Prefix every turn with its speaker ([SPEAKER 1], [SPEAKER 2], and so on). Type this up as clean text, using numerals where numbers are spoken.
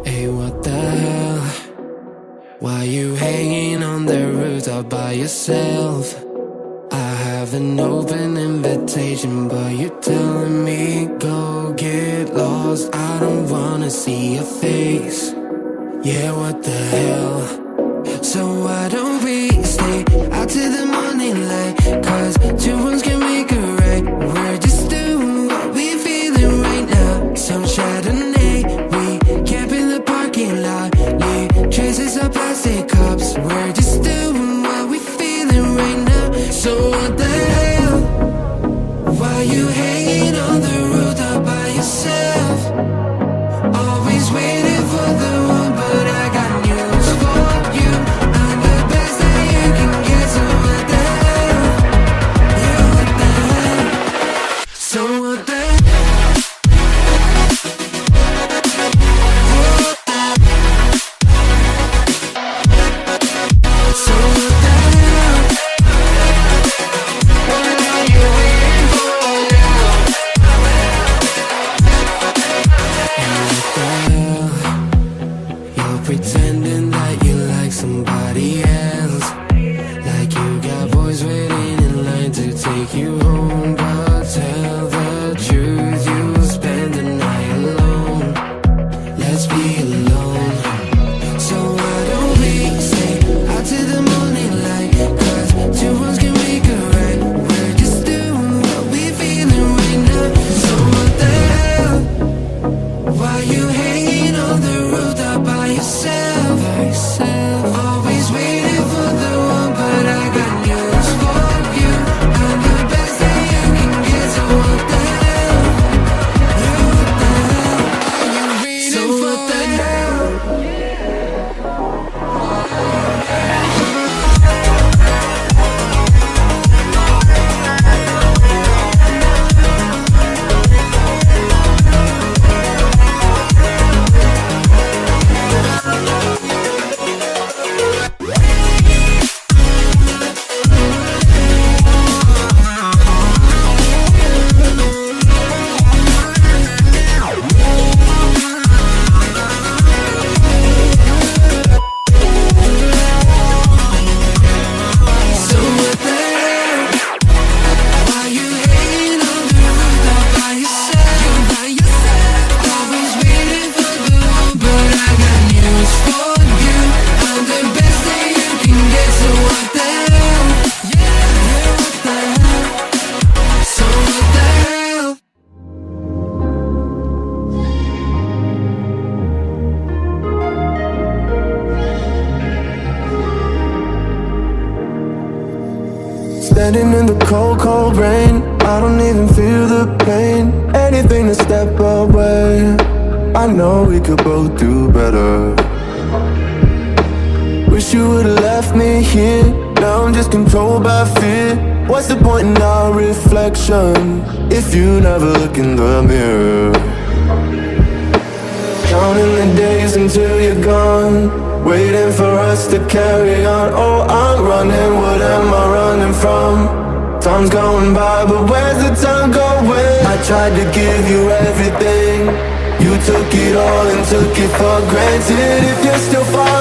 [SPEAKER 1] Hey, what the hell? Why you hanging on the rooftop by yourself? I have an open invitation, but you're telling me go get lost. I don't wanna see your face. Yeah, what the hell? So why don't we stay out till the morning light? Cause two wrongs can make a right. We're just doing what we feeling right now. Some Chardonnay, we camp in the parking lot. Leave traces of plastic cups. We're just doing what we feeling right now. So what the hell? Why you hanging on the rooftop by yourself? Always waiting for the one, but I got news for you. I'm the best that you can get, so what the hell? Yeah, what the hell? So what the hell? So what the hell? What are you waiting for now? And what the hell? You're pretending that you like somebody else, like you got boys waiting in line to take you home. But tell the truth, you'll spend the night alone. Let's be alone. So why don't we stay out till the morning light? Cause two wrongs can make a right. We're just doing what we feeling right now. So what the hell? Why you hanging on the rooftop by yourself? Always waiting for the one, but I got news for you. I'm the best that you can get, so what the hell? Yeah, what the hell? So what the hell? So what the hell? Why you hanging on the rooftop by yourself? Always waiting for the one, but I got news for you. I'm the best that you can get, so what the hell? Yeah, what the hell? So what the hell?
[SPEAKER 2] Standing in the cold, cold rain, I don't even feel the pain. Anything to step away, I know we could both do better. Wish you would've left me here, now I'm just controlled by fear. What's the point in our reflection, if you never look in the mirror? Counting the days until you're gone, waiting for us to carry on. Oh, I'm running, what am I running from? Time's going by, but where's the time going? I tried to give you everything, you took it all and took it for granted. If you're still falling